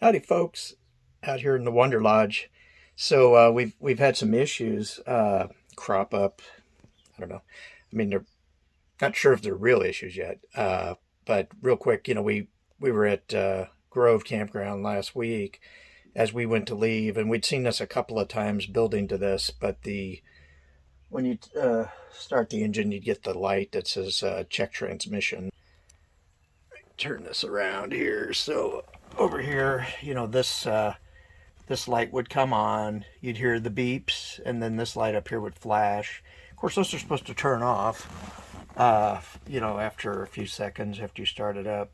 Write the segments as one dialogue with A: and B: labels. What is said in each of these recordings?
A: Howdy, folks, out here in the Wanderlodge. So we've had some issues crop up. I don't know. I mean, they're not sure if they're real issues yet. But real quick, we were at Grove Campground last week as we went to leave, and we'd seen this a couple of times building to this. But the when you start the engine, you get the light that says check transmission. Turn this around here. So over here, this light would come on. You'd hear the beeps, and then this light up here would flash. Of course, those are supposed to turn off, after a few seconds after you start it up.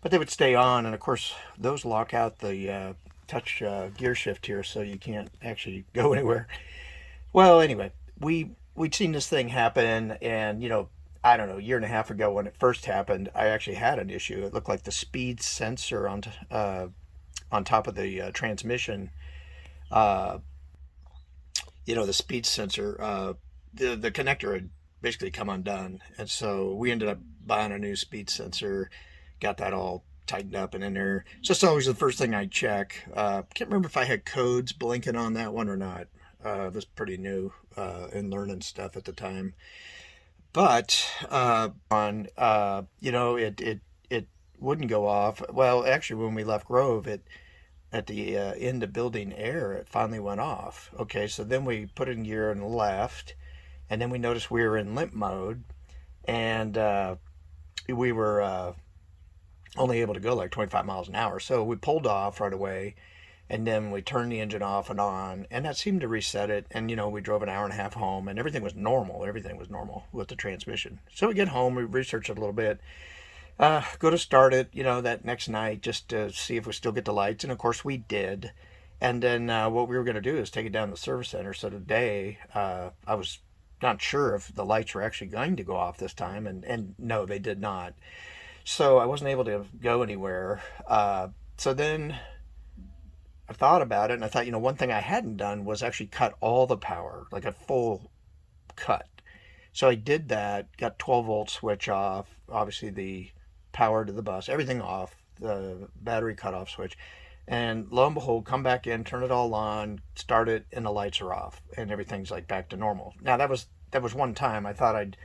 A: But they would stay on, and of course, those lock out the touch gear shift here, so you can't actually go anywhere. Well, anyway, we'd seen this thing happen, and I don't know, a year and a half ago when it first happened, I actually had an issue. It looked like the speed sensor on top of the transmission. The speed sensor, the connector had basically come undone, and so we ended up buying a new speed sensor. Got that all tightened up and in there. So that's always the first thing I check. Can't remember if I had codes blinking on that one or not. It was pretty new and learning stuff at the time. But it wouldn't go off. Well, actually, when we left Grove, at the end of building air, it finally went off. Okay, so then we put it in gear and left, and then we noticed we were in limp mode, and we were only able to go like 25 miles an hour. So we pulled off right away, and then we turned the engine off and on, and that seemed to reset it. And we drove an hour and a half home, and everything was normal. Everything was normal with the transmission. So we get home, we research it a little bit, go to start it, that next night just to see if we still get the lights, and of course we did. And then what we were going to do is take it down to the service center. So today, I was not sure if the lights were actually going to go off this time, and no, they did not. So I wasn't able to go anywhere. So then I thought about it, and I thought, one thing I hadn't done was actually cut all the power, like a full cut. So I did that, got 12-volt switch off, obviously the power to the bus, everything off, the battery cutoff switch. And lo and behold, come back in, turn it all on, start it, and the lights are off, and everything's like back to normal. Now that was one time. I thought I'd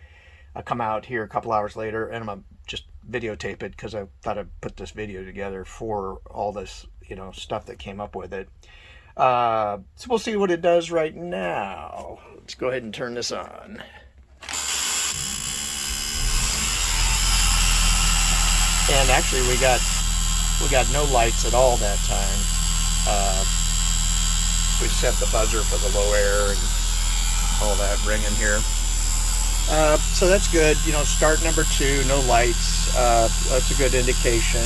A: come out here a couple hours later, and I'm gonna just videotape it because I thought I'd put this video together for all this stuff that came up with it. So we'll see what it does right now. Let's go ahead and turn this on. And actually we got no lights at all that time. We just have the buzzer for the low air and all that ringing here. So that's good. Start number 2, no lights. That's a good indication.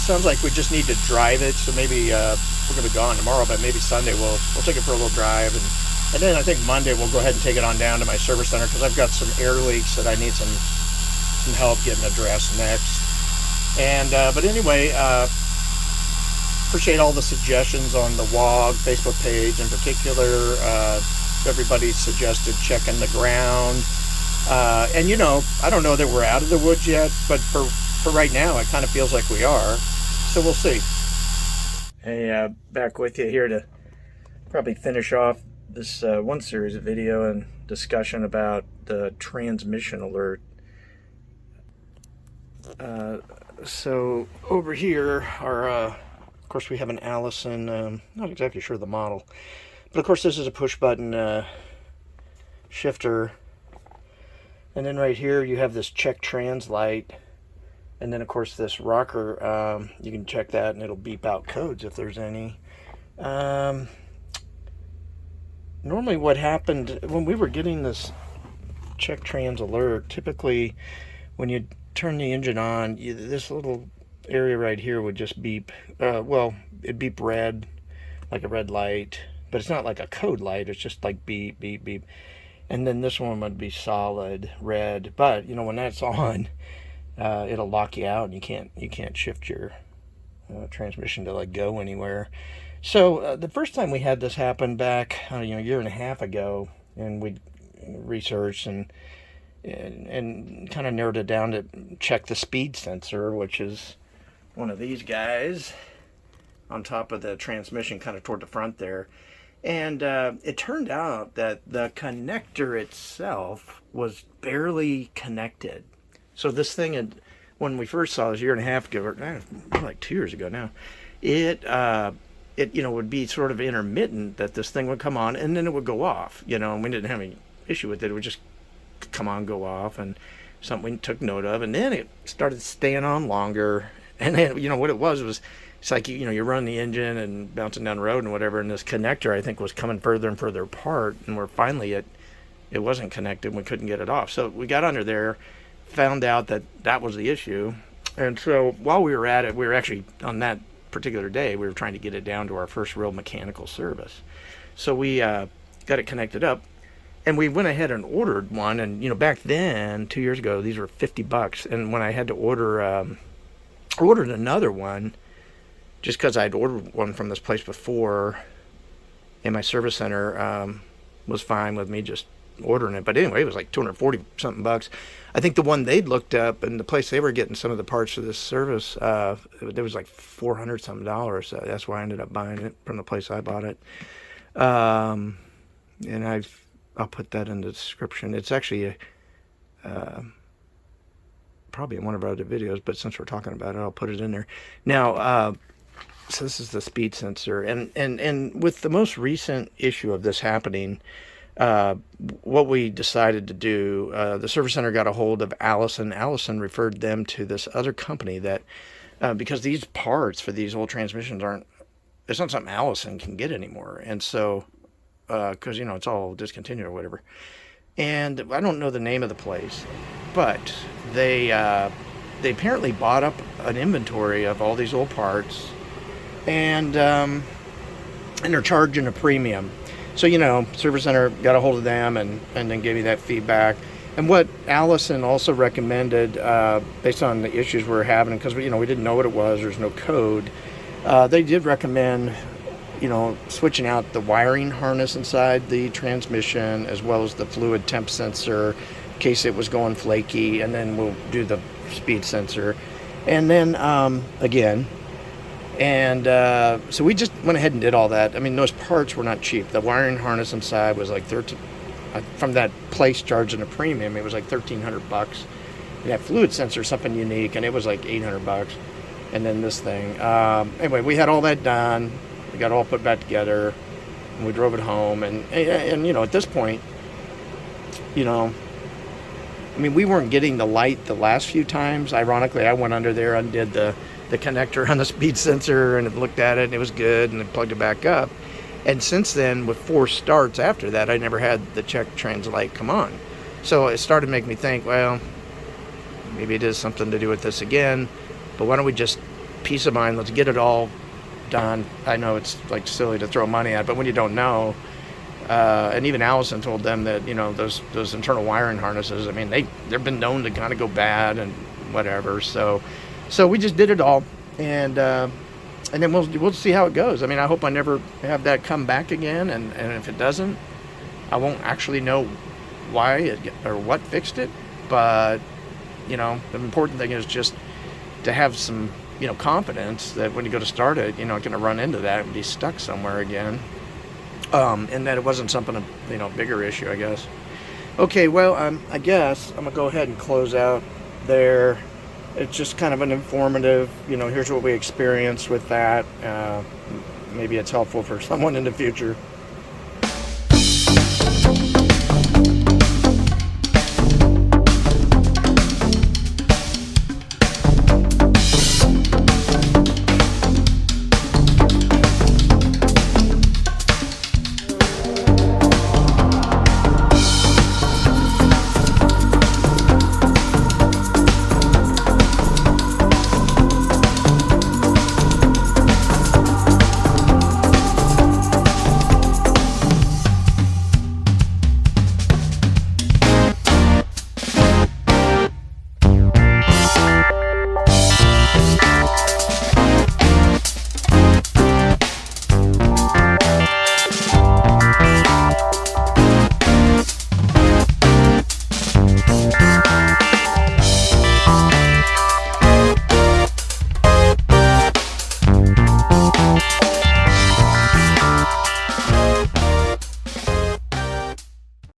A: Sounds like we just need to drive it. So maybe we're gonna be gone tomorrow, but maybe Sunday we'll take it for a little drive, and then I think Monday we'll go ahead and take it on down to my service center because I've got some air leaks that I need some help getting addressed next. And but anyway, appreciate all the suggestions on the WOG Facebook page in particular. Everybody suggested checking the ground, and I don't know that we're out of the woods yet, but for right now it kind of feels like we are, so we'll see. Hey, back with you here to probably finish off this one series of video and discussion about the transmission alert. So over here are of course we have an Allison, not exactly sure the model, but of course this is a push button shifter, and then right here you have this check trans light, and then of course this rocker, you can check that and it'll beep out codes if there's any. Normally what happened when we were getting this check trans alert, typically when you turn the engine on, this little area right here would just beep. It'd beep red, like a red light, but it's not like a code light. It's just like beep, beep, beep. And then this one would be solid red. But when that's on, it'll lock you out, and you can't shift your transmission to like go anywhere. So the first time we had this happen back, a year and a half ago, and we researched and kind of narrowed it down to check the speed sensor, which is one of these guys on top of the transmission, kind of toward the front there. And it turned out that the connector itself was barely connected. So this thing had, when we first saw this 1.5 years ago, or like 2 years ago now, it would be sort of intermittent, that this thing would come on and then it would go off, and we didn't have any issue with it. It would just come on, go off, and something we took note of. And then it started staying on longer. And then, what it was, it's like, you're running the engine and bouncing down the road and whatever, and this connector, I think, was coming further and further apart, and where finally it wasn't connected and we couldn't get it off. So we got under there, found out that was the issue. And so while we were at it, we were actually, on that particular day, we were trying to get it down to our first real mechanical service. So we got it connected up, and we went ahead and ordered one. And, back then, 2 years ago, these were $50. And when I had to ordered another one, just because I'd ordered one from this place before, and my service center was fine with me just ordering it. But anyway, it was like $240 something bucks. I think the one they'd looked up, and the place they were getting some of the parts for this service, there was like $400 something. So that's why I ended up buying it from the place I bought it. And I'll put that in the description. It's actually probably in one of our other videos, but since we're talking about it, I'll put it in there. Now, so this is the speed sensor, and with the most recent issue of this happening, what we decided to do, the service center got a hold of Allison. Allison referred them to this other company that, because these parts for these old transmissions it's not something Allison can get anymore. And so, because, it's all discontinued or whatever. And I don't know the name of the place, but they apparently bought up an inventory of all these old parts, and they're charging a premium. So, service center got a hold of them and then gave me that feedback. And what Allison also recommended, based on the issues we were having, because we didn't know what it was, there's no code, they did recommend, switching out the wiring harness inside the transmission, as well as the fluid temp sensor, in case it was going flaky, and then we'll do the speed sensor. And then, again, and so we just went ahead and did all that. I mean, those parts were not cheap. The wiring harness inside was like $13, from that place charging a premium, it was like $1,300. And that fluid sensor is something unique, and it was like $800. And then this thing. Anyway, we had all that done. We got it all put back together, and we drove it home. And at this point, I mean, we weren't getting the light the last few times. Ironically, I went under there, undid the connector on the speed sensor, and it looked at it, and it was good, and then plugged it back up. And since then, with 4 starts after that, I never had the check trans light come on. So it started making me think, well, maybe it is something to do with this again, but why don't we just, peace of mind, let's get it all done. I know it's like silly to throw money at, but when you don't know, and even Allison told them that, those internal wiring harnesses, I mean, they've been known to kind of go bad and whatever. So we just did it all, and then we'll see how it goes. I mean, I hope I never have that come back again, and if it doesn't, I won't actually know why or what fixed it. But the important thing is just to have some confidence that when you go to start it, you're not going to run into that and be stuck somewhere again, and that it wasn't something bigger issue, I guess. Okay, well, I guess I'm gonna go ahead and close out there. It's just kind of an informative, here's what we experienced with that. Maybe it's helpful for someone in the future.